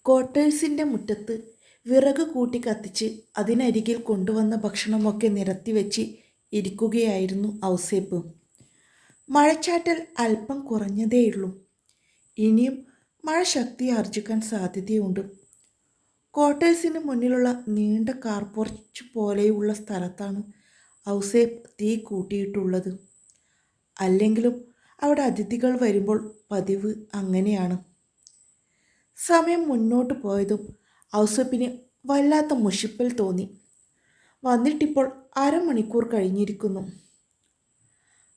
ക്വാർട്ടേഴ്സിൻ്റെ മുറ്റത്ത് വിറക് കൂട്ടി കത്തിച്ച് അതിനരികിൽ കൊണ്ടുവന്ന ഭക്ഷണമൊക്കെ നിരത്തിവെച്ച് ഇരിക്കുകയായിരുന്നു ഔസേപ്പ്. മഴച്ചാറ്റൽ അല്പം കുറഞ്ഞതേയുള്ളൂ. ഇനിയും മഴ ശക്തി ആർജിക്കാൻ സാധ്യതയുണ്ട്. ക്വാർട്ടേഴ്സിന് മുന്നിലുള്ള നീണ്ട കാർ പോർച്ച് പോലെയുള്ള സ്ഥലത്താണ് ഔസേപ്പ് തീ കൂട്ടിയിട്ടുള്ളത്. അല്ലെങ്കിലും അവിടെ അതിഥികൾ വരുമ്പോൾ പതിവ് അങ്ങനെയാണ്. സമയം മുന്നോട്ട് പോയതും ഔസേപ്പിന് വല്ലാത്ത മുഷിപ്പൽ തോന്നി. വന്നിട്ടിപ്പോൾ അരമണിക്കൂർ കഴിഞ്ഞിരിക്കുന്നു.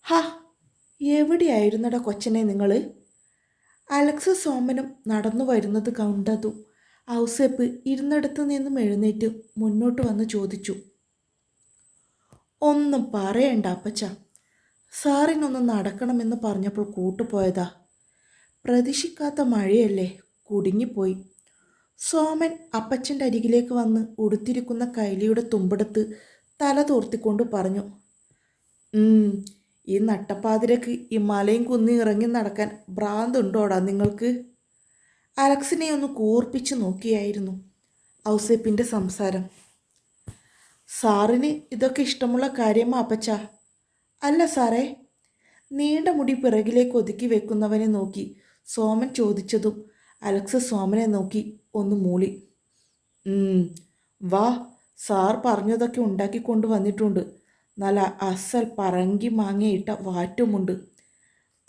ഹാ, എവിടെയായിരുന്നടാ കൊച്ചനെ നിങ്ങൾ? അലക്സ് സോമനും നടന്നു വരുന്നത് കണ്ടതും ഔസേപ്പ് ഇരുന്നിടത്ത് നിന്നും എഴുന്നേറ്റ് മുന്നോട്ട് വന്ന് ചോദിച്ചു. ഒന്നും പറയണ്ട അപ്പച്ച, സാറിനൊന്ന് നടക്കണമെന്ന് പറഞ്ഞപ്പോൾ കൂട്ടുപോയതാ. പ്രതീക്ഷിക്കാത്ത മഴയല്ലേ, കുടുങ്ങിപ്പോയി. സോമൻ അപ്പച്ചൻ്റെ അരികിലേക്ക് വന്ന് ഉടുത്തിരിക്കുന്ന കൈലിയുടെ തുമ്പെടുത്ത് തല തോർത്തിക്കൊണ്ട് പറഞ്ഞു. ഈ നട്ടപ്പാതിരക്ക് ഈ മലയും കുന്നി ഇറങ്ങി നടക്കാൻ ഭ്രാന്തുണ്ടോടാ നിങ്ങൾക്ക്? അലക്സിനെ ഒന്ന് കൂർപ്പിച്ച് നോക്കിയായിരുന്നു ഔസേപ്പിൻ്റെ സംസാരം. സാറിന് ഇതൊക്കെ ഇഷ്ടമുള്ള കാര്യമാ അപ്പച്ച? അല്ല സാറേ. നീണ്ട മുടി പിറകിലേക്ക് ഒതുക്കി വെക്കുന്നവനെ നോക്കി സോമൻ ചോദിച്ചതും അലക്സ് സോമനെ നോക്കി ഒന്ന് മൂളി. വാ, സാർ പറഞ്ഞതൊക്കെ ഉണ്ടാക്കിക്കൊണ്ട് വന്നിട്ടുണ്ട്. നല്ല അസൽ പറങ്കി മാങ്ങയിട്ട വാറ്റുമുണ്ട്.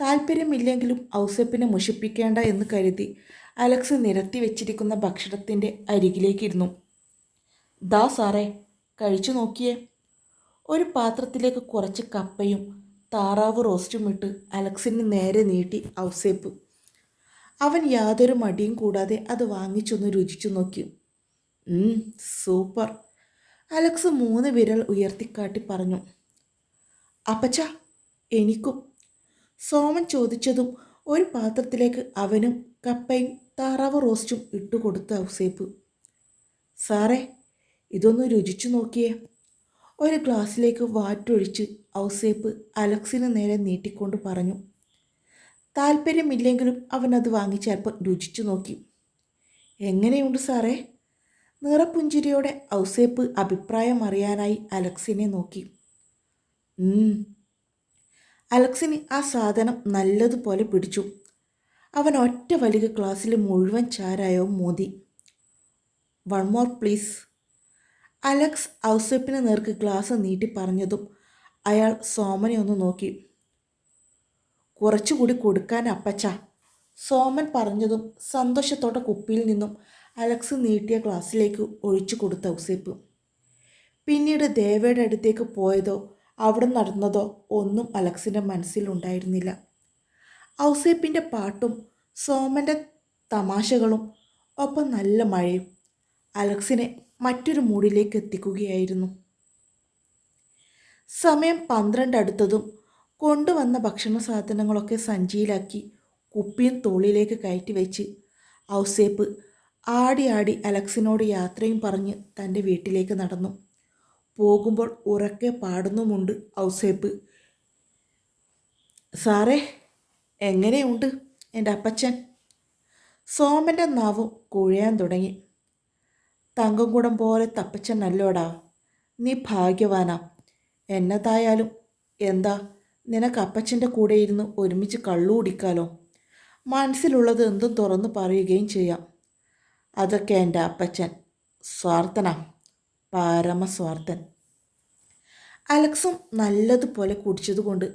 താല്പര്യമില്ലെങ്കിലും ഔസേപ്പിനെ മുഷിപ്പിക്കേണ്ട എന്ന് കരുതി അലക്സ് നിരത്തി വെച്ചിരിക്കുന്ന ഭക്ഷണത്തിൻ്റെ അരികിലേക്കിരുന്നു. ദാ സാറേ, കഴിച്ചു നോക്കിയേ. ഒരു പാത്രത്തിലേക്ക് കുറച്ച് കപ്പയും താറാവ് റോസ്റ്റും ഇട്ട് അലക്സിന് നേരെ നീട്ടി ഔസേപ്പ്. അവൻ യാതൊരു മടിയും കൂടാതെ അത് വാങ്ങിച്ചൊന്ന് രുചിച്ചു നോക്കി. സൂപ്പർ, അലക്സ് 3 വിരൽ ഉയർത്തിക്കാട്ടി പറഞ്ഞു. അപ്പച്ച, എനിക്കും. സോമൻ ചോദിച്ചതും ഒരു പാത്രത്തിലേക്ക് അവനും കപ്പയും താറാവ് റോസ്റ്റും ഇട്ടുകൊടുത്ത ഔസേപ്പ്. സാറേ, ഇതൊന്ന് രുചിച്ചു നോക്കിയേ. ഒരു ഗ്ലാസ്സിലേക്ക് വാറ്റൊഴിച്ച് ഔസേപ്പ് അലക്സിന് നേരെ നീട്ടിക്കൊണ്ട് പറഞ്ഞു. താല്പര്യമില്ലെങ്കിലും അവനത് വാങ്ങിച്ച് അല്പം രുചിച്ചു നോക്കി. എങ്ങനെയുണ്ട് സാറേ? നിറപ്പുഞ്ചിരിയോടെ ഔസേപ്പ് അഭിപ്രായം അറിയാനായി അലക്സിനെ നോക്കി. അലക്സിന് ആ സാധനം നല്ലതുപോലെ പിടിച്ചു. അവൻ ഒറ്റ വലിയ ഗ്ലാസ്സിൽ മുഴുവൻ ചാരായവും മോന്തി. One more please. അലക്സ് ഔസേപ്പിന് നേർക്ക് ഗ്ലാസ് നീട്ടി പറഞ്ഞതും അയാൾ സോമനെ ഒന്ന് നോക്കി. കുറച്ചുകൂടി കൊടുക്കാൻ അപ്പച്ച. സോമൻ പറഞ്ഞതും സന്തോഷത്തോടെ കുപ്പിയിൽ നിന്നും അലക്സ് നീട്ടിയ ഗ്ലാസ്സിലേക്ക് ഒഴിച്ചു കൊടുത്ത ഔസേപ്പ്. പിന്നീട് ദേവയുടെ അടുത്തേക്ക് പോയതോ അവിടെ നടന്നതോ ഒന്നും അലക്സിൻ്റെ മനസ്സിലുണ്ടായിരുന്നില്ല. ഔസേപ്പിൻ്റെ പാട്ടും സോമൻ്റെ തമാശകളും ഒപ്പം നല്ല മഴയും അലക്സിനെ മറ്റൊരു മൂഡിലേക്ക് എത്തിക്കുകയായിരുന്നു. സമയം 12 അടുത്തതും കൊണ്ടുവന്ന ഭക്ഷണ സാധനങ്ങളൊക്കെ സഞ്ചിയിലാക്കി കുപ്പിയും തോളിലേക്ക് കയറ്റി വെച്ച് ഔസേപ്പ് ആടി ആടി അലക്സിനോട് യാത്രയും പറഞ്ഞ് തൻ്റെ വീട്ടിലേക്ക് നടന്നു. പോകുമ്പോൾ ഉറക്കെ പാടുന്നുമുണ്ട് ഔസേപ്പ്. സാറേ, എങ്ങനെയുണ്ട് എൻ്റെ അപ്പച്ചൻ? സോമൻ്റെ നാവും കുഴയാൻ തുടങ്ങി. തങ്കംകുടം പോലെ തപ്പച്ചൻ നല്ലോടാ, നീ ഭാഗ്യവാനാ. എന്നതായാലും എന്താ, നിനക്ക് അപ്പച്ചൻ്റെ കൂടെ ഇരുന്ന് ഒരുമിച്ച് കള്ളു കുടിക്കാലോ. മനസ്സിലുള്ളത് എന്തും തുറന്നു പറയുകയും ചെയ്യാം. അതൊക്കെ എൻ്റെ അപ്പച്ചൻ സ്വാർത്ഥനാ, പരമസ്വാർത്ഥൻ. അലക്സും നല്ലതുപോലെ കുടിച്ചതുകൊണ്ട്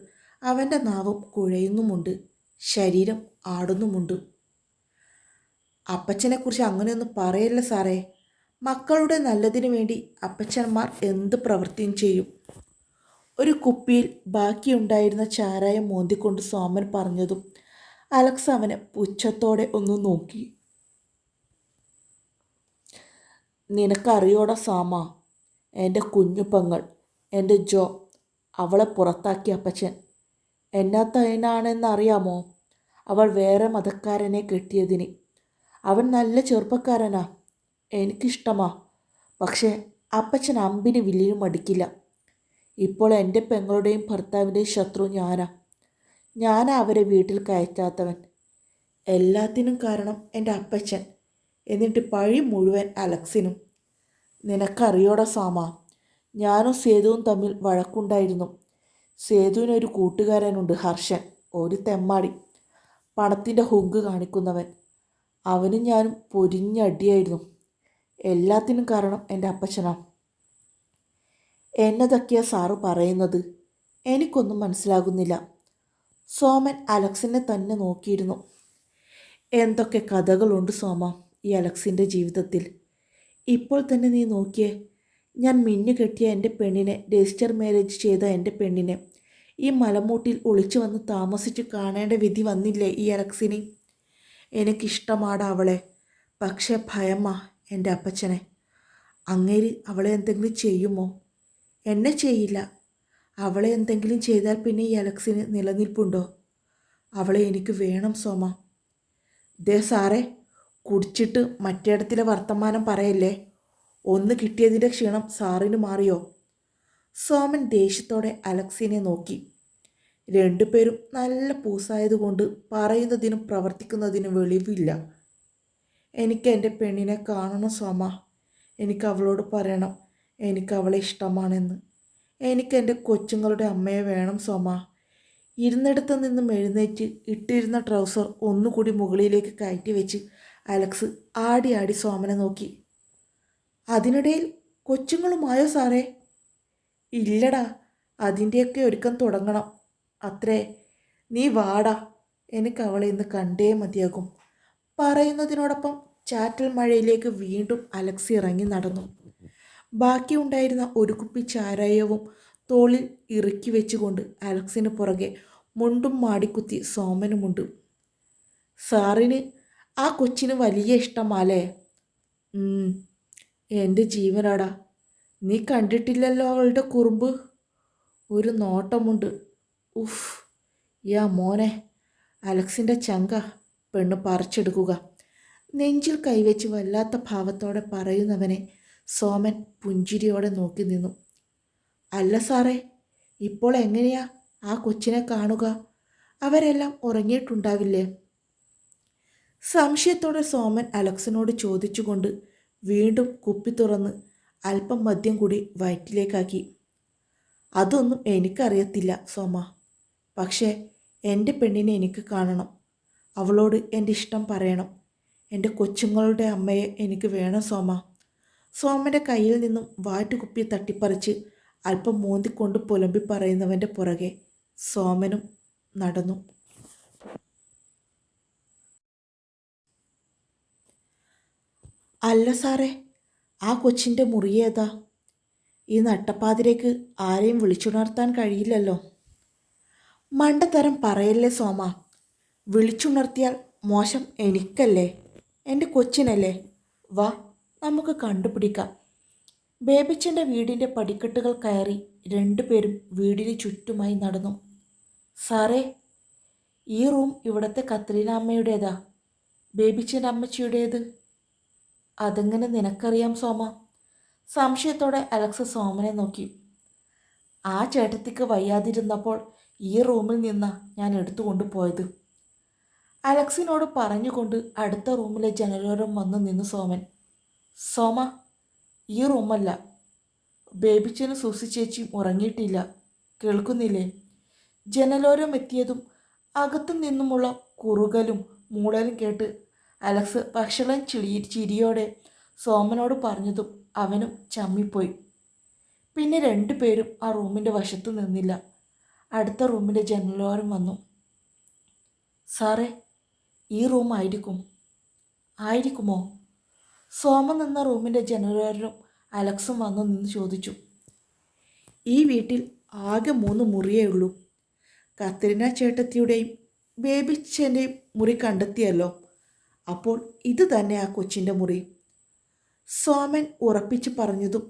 അവൻ്റെ നാവും കുഴയുന്നുമുണ്ട്, ശരീരം ആടുന്നുമുണ്ട്. അപ്പച്ചനെക്കുറിച്ച് അങ്ങനെയൊന്നും പറയല്ല സാറേ. മക്കളുടെ നല്ലതിനു വേണ്ടി അപ്പച്ചന്മാർ എന്ത് പ്രവൃത്തിയും ചെയ്യും. ഒരു കുപ്പിയിൽ ബാക്കിയുണ്ടായിരുന്ന ചാരായം മോന്തിക്കൊണ്ട് സോമൻ പറഞ്ഞതും അലക്സ് അവനെ പുച്ഛത്തോടെ ഒന്ന് നോക്കി. നിനക്കറിയോടാ സാമ, എൻ്റെ കുഞ്ഞുപങ്ങൾ, എൻ്റെ ജോ, അവളെ പുറത്താക്കിയ അപ്പച്ചൻ എന്നാത്തതിനാണെന്നറിയാമോ? അവൾ വേറെ മതക്കാരനെ കെട്ടിയതിന്. അവൻ നല്ല ചെറുപ്പക്കാരനാ, എനിക്കിഷ്ടമാ. പക്ഷേ അപ്പച്ചൻ അമ്പിന് വില്ലിനും മടിക്കില്ല. ഇപ്പോൾ എൻ്റെ പെങ്ങളുടെയും ഭർത്താവിൻ്റെയും ശത്രു ഞാനാ അവരെ വീട്ടിൽ കയറ്റാത്തവൻ. എല്ലാത്തിനും കാരണം എൻ്റെ അപ്പച്ചൻ. എന്നിട്ട് പഴി മുഴുവൻ അലക്സിനും. നിനക്കറിയോടാ സാമ, ഞാനും സേതുവും തമ്മിൽ വഴക്കുണ്ടായിരുന്നു. സേതുവിനൊരു കൂട്ടുകാരനുണ്ട്, ഹർഷൻ. ഒരു തെമ്മാടി, പണത്തിൻ്റെ ഹുങ്ക് കാണിക്കുന്നവൻ. അവനും ഞാനും പൊരിഞ്ഞടിയായിരുന്നു. എല്ലാത്തിനും കാരണം എൻ്റെ അപ്പച്ചനാ. എന്നതൊക്കെയാ സാറ് പറയുന്നത്? എനിക്കൊന്നും മനസ്സിലാകുന്നില്ല. സോമൻ അലക്സിനെ തന്നെ നോക്കിയിരുന്നു. എന്തൊക്കെ കഥകളുണ്ട് സോമ ഈ അലക്സിൻ്റെ ജീവിതത്തിൽ. ഇപ്പോൾ തന്നെ നീ നോക്കിയേ, ഞാൻ മിന്നു കെട്ടിയ എൻ്റെ പെണ്ണിനെ, രജിസ്റ്റർ മാരേജ് ചെയ്ത എൻ്റെ പെണ്ണിനെ ഈ മലമൂട്ടിൽ ഒളിച്ചു വന്ന് താമസിച്ച് കാണേണ്ട വിധി വന്നില്ലേ ഈ അലക്സിന്? എനിക്കിഷ്ടമാടാ അവളെ, പക്ഷേ ഭയമാ എൻ്റെ അപ്പച്ചനെ. അങ്ങേര് അവളെ എന്തെങ്കിലും ചെയ്യുമോ? എന്നെ ചെയ്യില്ല. അവളെ എന്തെങ്കിലും ചെയ്താൽ പിന്നെ ഈ അലക്സിന് നിലനിൽപ്പുണ്ടോ? അവളെ എനിക്ക് വേണം സോമ. ദേ സാറേ, കുടിച്ചിട്ട് മറ്റേടത്തിലെ വർത്തമാനം പറയല്ലേ. ഒന്ന് കിട്ടിയതിൻ്റെ ക്ഷീണം സാറിന് മാറിയോ? സോമൻ ദേഷ്യത്തോടെ അലക്സിനെ നോക്കി. രണ്ടുപേരും നല്ല പൂസായതുകൊണ്ട് പറയുന്നതിനും പ്രവർത്തിക്കുന്നതിനും വെളിവില്ല. എനിക്ക് എൻ്റെ പെണ്ണിനെ കാണണം സോമ. എനിക്ക് അവളോട് പറയണം എനിക്ക് അവളെ ഇഷ്ടമാണെന്ന്. എനിക്ക് എൻ്റെ കൊച്ചുങ്ങളുടെ അമ്മയെ വേണം സോമ. ഇരുന്നിടത്ത് നിന്നും എഴുന്നേറ്റ് ഇട്ടിരുന്ന ട്രൗസർ ഒന്നുകൂടി മുകളിലേക്ക് കയറ്റി വെച്ച് അലക്സ് ആടി ആടി സോമനെ നോക്കി. അതിനിടയിൽ കൊച്ചുങ്ങളുമായോ സാറേ? ഇല്ലടാ, അതിൻ്റെയൊക്കെ ഒരുക്കം തുടങ്ങണം അത്രേ. നീ വാടാ, എനിക്ക് അവളെ ഇന്ന് കണ്ടേ മതിയാകും. പറയുന്നതിനോടൊപ്പം ചാറ്റൽ മഴയിലേക്ക് വീണ്ടും അലക്സ് ഇറങ്ങി നടന്നു. ബാക്കിയുണ്ടായിരുന്ന ഒരു കുപ്പി ചാരായവും തോളിൽ ഇറുക്കി വെച്ചുകൊണ്ട് അലക്സിന് പുറകെ മുണ്ടും മാടിക്കുത്തി സോമനുമുണ്ട്. സാറിന് ആ കൊച്ചിന് വലിയ ഇഷ്ടമാലേ? എൻ്റെ ജീവനാടാ. നീ കണ്ടിട്ടില്ലല്ലോ അവളുടെ കുറുമ്പ്. ഒരു നോട്ടമുണ്ട്. ഉഫ്, യാ മോനെ. അലക്സിൻ്റെ ചങ്ക പെണ്ണ് പറിച്ചെടുക്കുക. നെഞ്ചിൽ കൈവച്ച് വല്ലാത്ത ഭാവത്തോടെ പറയുന്നവനെ സോമൻ പുഞ്ചിരിയോടെ നോക്കി നിന്നു. അല്ല സാറേ, ഇപ്പോൾ എങ്ങനെയാ ആ കൊച്ചിനെ കാണുക? അവരെല്ലാം ഉറങ്ങിയിട്ടുണ്ടാവില്ലേ? സംശയത്തോടെ സോമൻ അലക്സിനോട് ചോദിച്ചുകൊണ്ട് വീണ്ടും കുപ്പി തുറന്ന് അല്പം മദ്യം കൂടി വയറ്റിലേക്കാക്കി. അതൊന്നും എനിക്കറിയത്തില്ല സോമ. പക്ഷേ എൻ്റെ പെണ്ണിനെ എനിക്ക് കാണണം. അവളോട് എൻ്റെ ഇഷ്ടം പറയണം. എൻ്റെ കൊച്ചുങ്ങളുടെ അമ്മയെ എനിക്ക് വേണം സോമ. സോമൻ്റെ കയ്യിൽ നിന്നും വാറ്റുകുപ്പി തട്ടിപ്പറിച്ച് അല്പം മോന്തിക്കൊണ്ട് പുലമ്പി പറയുന്നവൻ്റെ പുറകെ സോമനും നടന്നു. അല്ല സാറേ, ആ കൊച്ചിൻ്റെ മുറിയേതാ? ഈ നട്ടപ്പാതിരേക്ക് ആരെയും വിളിച്ചുണർത്താൻ കഴിയില്ലല്ലോ. മണ്ടത്തരം പറയല്ലേ സോമ. വിളിച്ചുണർത്തിയാൽ മോശം എനിക്കല്ലേ, എൻ്റെ കൊച്ചിനല്ലേ. വാ, നമുക്ക് കണ്ടുപിടിക്കാം. ബേബിച്ചൻ്റെ വീടിൻ്റെ പടിക്കെട്ടുകൾ കയറി രണ്ടുപേരും വീടിന് ചുറ്റുമായി നടന്നു. സാറേ, ഈ റൂം ഇവിടുത്തെ കത്രീന അമ്മയുടേതാ, ബേബിച്ചൻ്റെ അമ്മച്ചിയുടേത്. അതെങ്ങനെ നിനക്കറിയാം സോമ? സംശയത്തോടെ അലക്സ് സോമനെ നോക്കി. ആ ചേട്ടത്തിക്ക് വയ്യാതിരുന്നപ്പോൾ ഈ റൂമിൽ നിന്നാ ഞാൻ എടുത്തുകൊണ്ട് പോയത്. അലക്സിനോട് പറഞ്ഞുകൊണ്ട് അടുത്ത റൂമിലെ ജനലോരം വന്നു നിന്നു സോമൻ. സോമ, ഈ റൂമല്ല. ബേബിച്ചനും സൂസി ചേച്ചിയും ഉറങ്ങിയിട്ടില്ല, കേൾക്കുന്നില്ലേ? ജനലോരം എത്തിയതും അകത്തു നിന്നുമുള്ള കുറുകലും മൂളലും കേട്ട് അലക്സ് ഭക്ഷണം ചിരിയോടെ സോമനോട് പറഞ്ഞതും അവനും ചമ്മിപ്പോയി. പിന്നെ രണ്ടുപേരും ആ റൂമിൻ്റെ വശത്ത് നിന്നില്ല. അടുത്ത റൂമിൻ്റെ ജനലോരം വന്നു. സാറേ, ഈ റൂം ആയിരിക്കുമോ? സോമൻ നിന്ന റൂമിൻ്റെ ജനലോരം അലക്സും വന്നു നിന്ന് ചോദിച്ചു. ഈ വീട്ടിൽ ആകെ 3 മുറിയേ ഉള്ളൂ. കത്രീന ചേട്ടത്തിയുടെയും ബേബിച്ചൻ്റെയും മുറി കണ്ടെത്തിയല്ലോ. അപ്പോൾ ഇത് തന്നെ ആ കൊച്ചിൻ്റെ മുറി. സോമൻ ഉറപ്പിച്ച് പറഞ്ഞതും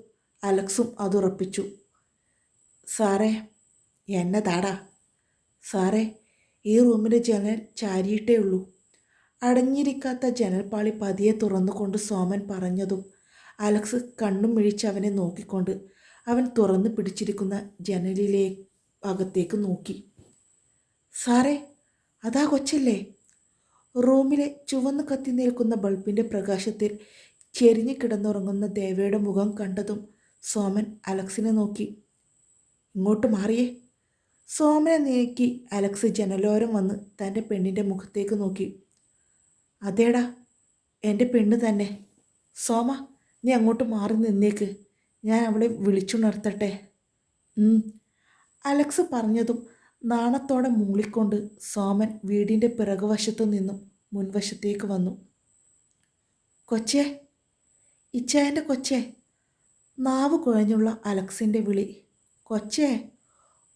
അലക്സും അതുറപ്പിച്ചു. സാറേ, എന്നതാടാ? സാറേ, ഈ റൂമിൻ്റെ ജനൽ ചാരിയിട്ടേ ഉള്ളൂ. അടഞ്ഞിരിക്കാത്ത ജനൽപ്പാളി പതിയെ തുറന്നുകൊണ്ട് സോമൻ പറഞ്ഞതും അലക്സ് കണ്ണും മിഴിച്ച് അവനെ നോക്കിക്കൊണ്ട് അവൻ തുറന്നു പിടിച്ചിരിക്കുന്ന ജനലിലെ അകത്തേക്ക് നോക്കി. സാറേ, അതാ കൊച്ചല്ലേ? റൂമിലെ ചുവന്നു കത്തി നിൽക്കുന്ന ബൾബിൻ്റെ പ്രകാശത്തിൽ ചെരിഞ്ഞു കിടന്നുറങ്ങുന്ന ദേവയുടെ മുഖം കണ്ടതും സോമൻ അലക്സിനെ നോക്കി. ഇങ്ങോട്ട് മാറിയേ. സോമനെ നീക്കി അലക്സ് ജനലോരം വന്ന് തൻ്റെ പെണ്ണിൻ്റെ മുഖത്തേക്ക് നോക്കി. അതേടാ, എൻ്റെ പെണ്ണ് തന്നെ. സോമ, നീ അങ്ങോട്ട് മാറി നിന്നേക്ക്, ഞാൻ അവളെ വിളിച്ചുണർത്തട്ടെ. അലക്സ് പറഞ്ഞതും നാണത്തോടെ മൂളിക്കൊണ്ട് സോമൻ വീടിൻ്റെ പിറകുവശത്തു നിന്നും മുൻവശത്തേക്ക് വന്നു. കൊച്ചേ, ഇച്ചായൻ്റെ കൊച്ചേ. നാവ് കുഴഞ്ഞുള്ള അലക്സിൻ്റെ വിളി. കൊച്ചേ.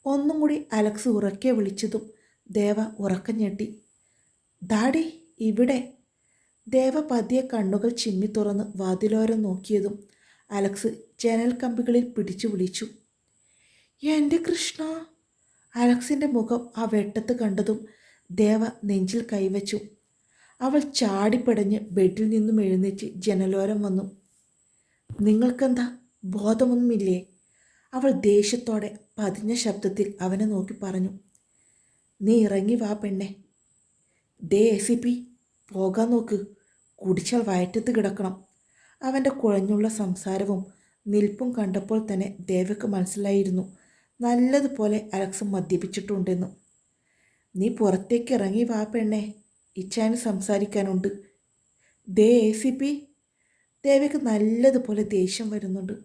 ഒന്നും കൂടി അലക്സ് ഉറക്കെ വിളിച്ചതും ദേവ ഉറക്കം ഞെട്ടി. ഡാഡി ഇവിടെ. ദേവ പതിയെ കണ്ണുകൾ ചിമ്മി തുറന്ന് വാതിലോരം നോക്കിയതും അലക്സ് ജനൽ കമ്പികളിൽ പിടിച്ചു വിളിച്ചു. എൻ്റെ കൃഷ്ണ. അലക്സിൻ്റെ മുഖം ആ വെട്ടത്ത് കണ്ടതും ദേവ നെഞ്ചിൽ കൈവച്ചു. അവൾ ചാടിപ്പടഞ്ഞ് ബെഡിൽ നിന്നും എഴുന്നേറ്റ് ജനലോരം വന്നു. നിങ്ങൾക്കെന്താ, ബോധമൊന്നുമില്ലേ? അവൾ ദേഷ്യത്തോടെ പതിഞ്ഞ ശബ്ദത്തിൽ അവനെ നോക്കി പറഞ്ഞു. നീ ഇറങ്ങി വാ പെണ്ണെ. ദേ ACP, പോകാൻ നോക്ക്, കുടിച്ചാൽ വയറ്റത്ത് കിടക്കണം. അവൻ്റെ കുഴഞ്ഞുള്ള സംസാരവും നിൽപ്പും കണ്ടപ്പോൾ തന്നെ ദേവയ്ക്ക് മനസ്സിലായിരുന്നു നല്ലതുപോലെ അലക്സ് മദ്യപിച്ചിട്ടുണ്ടെന്ന്. നീ പുറത്തേക്ക് ഇറങ്ങി വാ പെണ്ണെ, ഇച്ചാന് സംസാരിക്കാനുണ്ട്. ദേ ACP. ദേവയ്ക്ക് നല്ലതുപോലെ ദേഷ്യം വരുന്നുണ്ട്.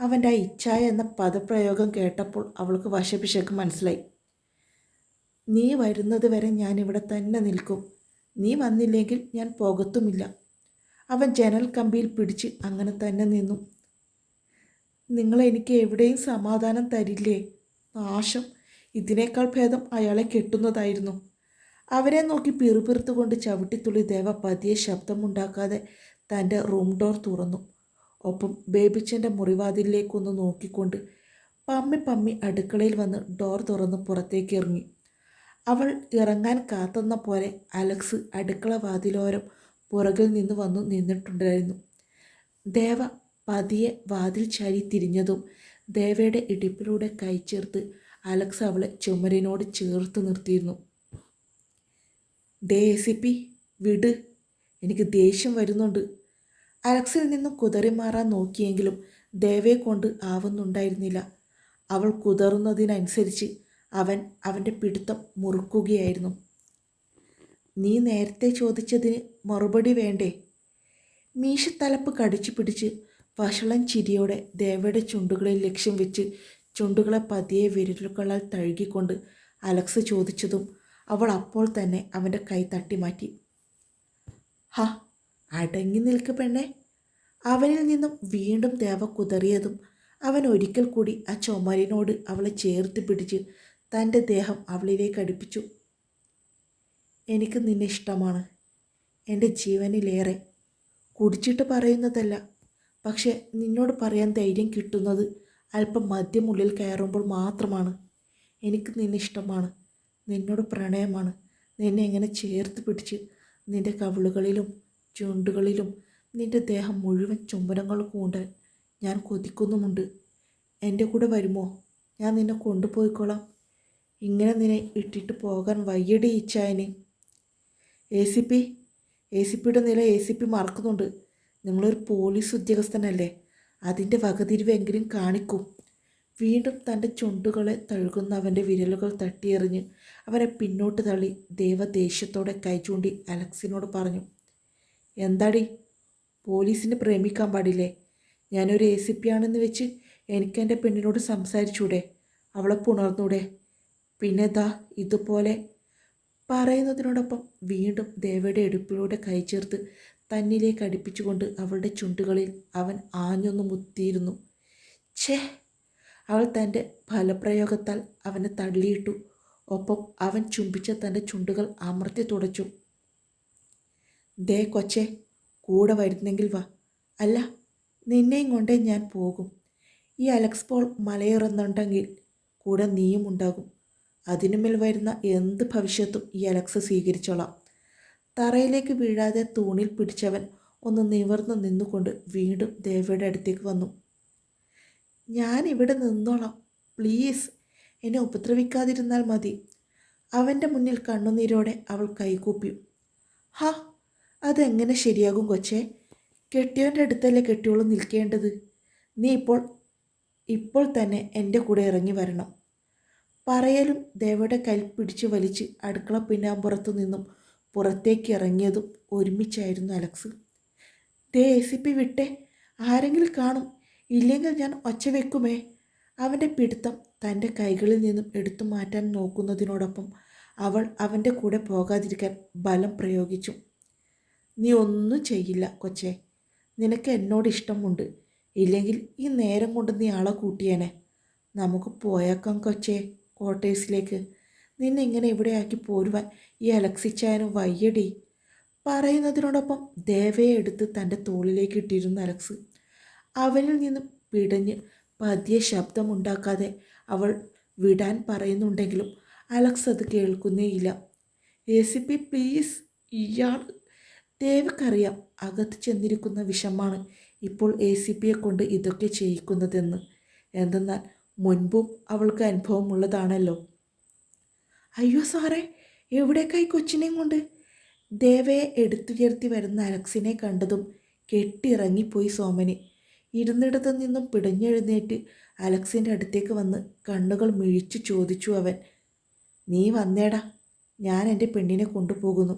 അവൻ്റെ ആ ഇച്ഛായ എന്ന പദപ്രയോഗം കേട്ടപ്പോൾ അവൾക്ക് വശപിശക്ക് മനസ്സിലായി. നീ വരുന്നത് വരെ ഞാനിവിടെ തന്നെ നിൽക്കും. നീ വന്നില്ലെങ്കിൽ ഞാൻ പോകത്തുമില്ല. അവൻ ജനൽ കമ്പിയിൽ പിടിച്ച് അങ്ങനെ തന്നെ നിന്നു. നിങ്ങളെനിക്ക് എവിടെയും സമാധാനം തരില്ലേ? നാശം. ഇതിനേക്കാൾ ഭേദം അയാളെ കെട്ടുന്നതായിരുന്നു. അവരെ നോക്കി പിറുപിറുത്തുകൊണ്ട് ചവിട്ടിത്തുള്ളി ദേവ പതിയെ ശബ്ദമുണ്ടാക്കാതെ തൻ്റെ റൂം ഡോർ തുറന്നു. ഒപ്പം ബേബിച്ചൻ്റെ മുറിവാതിലിലേക്കൊന്ന് നോക്കിക്കൊണ്ട് പമ്മി പമ്മി അടുക്കളയിൽ വന്ന് ഡോർ തുറന്ന് പുറത്തേക്ക് ഇറങ്ങി. അവൾ ഇറങ്ങാൻ കാത്തുന്ന പോലെ അലക്സ് അടുക്കള വാതിലോരം പുറകിൽ നിന്ന് വന്നു നിന്നിട്ടുണ്ടായിരുന്നു. ദേവ പതിയെ വാതിൽ ചാരി തിരിഞ്ഞതും ദേവയുടെ ഇടുപ്പിലൂടെ കൈ ചേർത്ത് അലക്സ് അവളെ ചുമരിനോട് ചേർത്ത് നിർത്തിയിരുന്നു. ദേ ACP, വിട്, എനിക്ക് ദേഷ്യം വരുന്നുണ്ട്. അലക്സിൽ നിന്നും കുതറി മാറാൻ നോക്കിയെങ്കിലും ദേവയെ കൊണ്ട് ആവുന്നുണ്ടായിരുന്നില്ല. അവൾ കുതറുന്നതിനനുസരിച്ച് അവൻ്റെ പിടുത്തം മുറുക്കുകയായിരുന്നു. നീ നേരത്തെ ചോദിച്ചതിന് മറുപടി വേണ്ടേ? മീശത്തലപ്പ് കടിച്ചു പിടിച്ച് വഷളൻ ചിരിയോടെ ദേവയുടെ ചുണ്ടുകളിൽ ലക്ഷ്യം വെച്ച് ചുണ്ടുകളെ പതിയെ വിരലുകളാൽ തഴുകിക്കൊണ്ട് അലക്സ് ചോദിച്ചതും അവൾ അപ്പോൾ തന്നെ അവൻ്റെ കൈ തട്ടി മാറ്റി. ഹ, അടങ്ങി നിൽക്ക് പെണ്ണെ. അവനിൽ നിന്നും വീണ്ടും ദേവ കുതറിയതും അവൻ ഒരിക്കൽ കൂടി ആ ചുമരിനോട് അവളെ ചേർത്ത് പിടിച്ച് തൻ്റെ ദേഹം അവളിലേക്ക് അടുപ്പിച്ചു. എനിക്ക് നിന്നെ ഇഷ്ടമാണ്, എൻ്റെ ജീവനിലേറെ. കുടിച്ചിട്ട് പറയുന്നതല്ല, പക്ഷെ നിന്നോട് പറയാൻ ധൈര്യം കിട്ടുന്നത് അല്പം മദ്യമുള്ളിൽ കയറുമ്പോൾ മാത്രമാണ്. എനിക്ക് നിന്നെ ഇഷ്ടമാണ്, നിന്നോട് പ്രണയമാണ്. നിന്നെ എങ്ങനെ ചേർത്ത് പിടിച്ച് നിൻ്റെ കവിളുകളിലും ചുണ്ടുകളിലും നിൻ്റെ ദേഹം മുഴുവൻ ചുംബനങ്ങൾ കൂണ്ടാൻ ഞാൻ കൊതിക്കുന്നുമുണ്ട്. എൻ്റെ കൂടെ വരുമോ? ഞാൻ നിന്നെ കൊണ്ടുപോയിക്കോളാം. ഇങ്ങനെ നിന്നെ ഇട്ടിട്ട് പോകാൻ വയ്യടി ഇച്ചായന്. ACPയുടെ നില ACP മറക്കുന്നുണ്ട്. നിങ്ങളൊരു പോലീസ് ഉദ്യോഗസ്ഥനല്ലേ, അതിൻ്റെ വകതിരിവെങ്കിലും കാണിക്കൂ. വീണ്ടും തൻ്റെ ചുണ്ടുകളെ തഴുകുന്ന അവൻ്റെ വിരലുകൾ തട്ടിയെറിഞ്ഞ് അവനെ പിന്നോട്ട് തള്ളി ദേവ ദേഷ്യത്തോടെ കൈ ചൂണ്ടി അലക്സിനോട് പറഞ്ഞു. എന്താടി, പോലീസിനെ പ്രേമിക്കാൻ പാടില്ലേ? ഞാനൊരു ACP ആണെന്ന് വെച്ച് എനിക്കെൻ്റെ പെണ്ണിനോട് സംസാരിച്ചൂടെ? അവളെ പുണർന്നൂടെ? പിന്നെ ദാ ഇതുപോലെ. പറയുന്നതിനോടൊപ്പം വീണ്ടും ദേവയുടെ ഇടുപ്പിലൂടെ കൈ ചേർത്ത് തന്നിലേക്ക് അടുപ്പിച്ചുകൊണ്ട് അവളുടെ ചുണ്ടുകളിൽ അവൻ ആഞ്ഞൊന്ന് മുത്തിയിരുന്നു. ഛേ! അവൾ തൻ്റെ ഫലപ്രയോഗത്താൽ അവനെ തള്ളിയിട്ടു. ഒപ്പം അവൻ ചുംബിച്ച തൻ്റെ ചുണ്ടുകൾ അമർത്തി തുടച്ചു. ദേ കൊച്ചേ, കൂടെ വരുന്നെങ്കിൽ വാ. അല്ല, നിന്നെയും കൊണ്ടേ ഞാൻ പോകും. ഈ അലക്സ് പോൾ മലയിറന്നുണ്ടെങ്കിൽ കൂടെ നീയും ഉണ്ടാകും. അതിനുമേൽ വരുന്ന എന്ത് ഭവിഷ്യത്തും ഈ അലക്സ് സ്വീകരിച്ചോളാം. തറയിലേക്ക് വീഴാതെ തൂണിൽ പിടിച്ചവൻ ഒന്ന് നിവർന്നു നിന്നുകൊണ്ട് വീണ്ടും ദേവയുടെ അടുത്തേക്ക് വന്നു. ഞാൻ ഇവിടെ നിന്നോളാം, പ്ലീസ്, എന്നെ ഉപദ്രവിക്കാതിരുന്നാൽ മതി. അവൻ്റെ മുന്നിൽ കണ്ണുനീരോടെ അവൾ കൈകൂപ്പി. ഹാ, അതെങ്ങനെ ശരിയാകും കൊച്ചേ? കെട്ടിയവൻ്റെ അടുത്തല്ലേ കെട്ടിയോളം നിൽക്കേണ്ടത്. നീ ഇപ്പോൾ തന്നെ എൻ്റെ കൂടെ ഇറങ്ങി വരണം. പറയലും ദേവയുടെ കയ്യിൽ പിടിച്ചു വലിച്ച് അടുക്കള പിന്നാമ്പുറത്തു നിന്നും പുറത്തേക്ക് ഇറങ്ങിയതും ഒരുമിച്ചായിരുന്നു അലക്സ്. ദേ ACP വിട്ടേ, ആരെങ്കിലും കാണും, ഇല്ലെങ്കിൽ ഞാൻ ഒച്ച വെക്കുമേ. അവൻ്റെ പിടുത്തം തൻ്റെ കൈകളിൽ നിന്നും എടുത്തു മാറ്റാൻ നോക്കുന്നതിനോടൊപ്പം അവൾ അവൻ്റെ കൂടെ പോകാതിരിക്കാൻ ബലം പ്രയോഗിച്ചു. നീ ഒന്നും ചെയ്യില്ല കൊച്ചേ. നിനക്ക് എന്നോട് ഇഷ്ടമുണ്ട്. ഇല്ലെങ്കിൽ ഈ നേരം കൊണ്ട് നീ ആളെ കൂട്ടിയേനെ. നമുക്ക് പോയേക്കാം കൊച്ചേ, ക്വാർട്ടേഴ്സിലേക്ക്. നിന്നെ ഇങ്ങനെ ഇവിടെ ആക്കി പോരുവാൻ ഈ അലക്സിച്ചായന് വയ്യടി. പറയുന്നതിനോടൊപ്പം ദേവയെ എടുത്ത് തൻ്റെ തോളിലേക്ക് ഇട്ടിരുന്നു അലക്സ്. അവനിൽ നിന്നും പിടഞ്ഞ് പതിയെ ശബ്ദമുണ്ടാക്കാതെ അവൾ വിടാൻ പറയുന്നുണ്ടെങ്കിലും അലക്സ് അത് കേൾക്കുന്നേയില്ല. ACP please. ഇയാൾ ദേവക്കറിയാം അകത്ത് ചെന്നിരിക്കുന്ന വിഷമാണ് ഇപ്പോൾ ACPയെ കൊണ്ട് ഇതൊക്കെ ചെയ്യിക്കുന്നതെന്ന്. എന്തെന്നാൽ മുൻപും അവൾക്ക് അനുഭവമുള്ളതാണല്ലോ. അയ്യോ സാറേ, എവിടേക്കായി കൊച്ചിനെയും കൊണ്ട്? ദേവയെ എടുത്തുയർത്തി വരുന്ന അലക്സിനെ കണ്ടതും കെട്ടിയിറങ്ങിപ്പോയി സോമന്. ഇരുന്നിടത്തു നിന്നും പിടഞ്ഞെഴുന്നേറ്റ് അലക്സിൻ്റെ അടുത്തേക്ക് വന്ന് കണ്ണുകൾ മിഴിച്ചു ചോദിച്ചു അവൻ. നീ വന്നേടാ, ഞാൻ എൻ്റെ പെണ്ണിനെ കൊണ്ടുപോകുന്നു.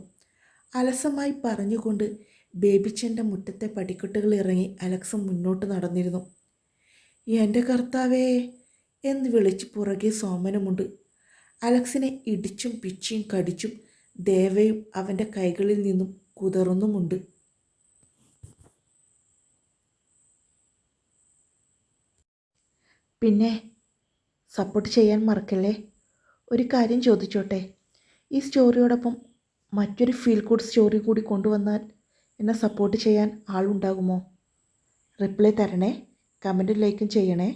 അലസമായി പറഞ്ഞുകൊണ്ട് ബേബിച്ചൻ്റെ മുറ്റത്തെ പടിക്കെട്ടുകൾ ഇറങ്ങി അലക്സ് മുന്നോട്ട് നടന്നിരുന്നു. എൻ്റെ കർത്താവേ എന്ന് വിളിച്ച് പുറകെ സോമനുമുണ്ട്. അലക്സിനെ ഇടിച്ചും പിച്ചിയും കടിച്ചും ദേവയും അവൻ്റെ കൈകളിൽ നിന്നും കുതറുന്നുമുണ്ട്. പിന്നെ സപ്പോർട്ട് ചെയ്യാൻ മറക്കല്ലേ. ഒരു കാര്യം ചോദിച്ചോട്ടെ, ഈ സ്റ്റോറിയോടൊപ്പം മറ്റൊരു ഫീൽ ഗുഡ് സ്റ്റോറി കൂടി കൊണ്ടുവന്നാൽ എന്നെ സപ്പോർട്ട് ചെയ്യാൻ ആളുണ്ടാകുമോ? റിപ്ലൈ തരണേ, കമൻറ്റും ലൈക്കും ചെയ്യണേ.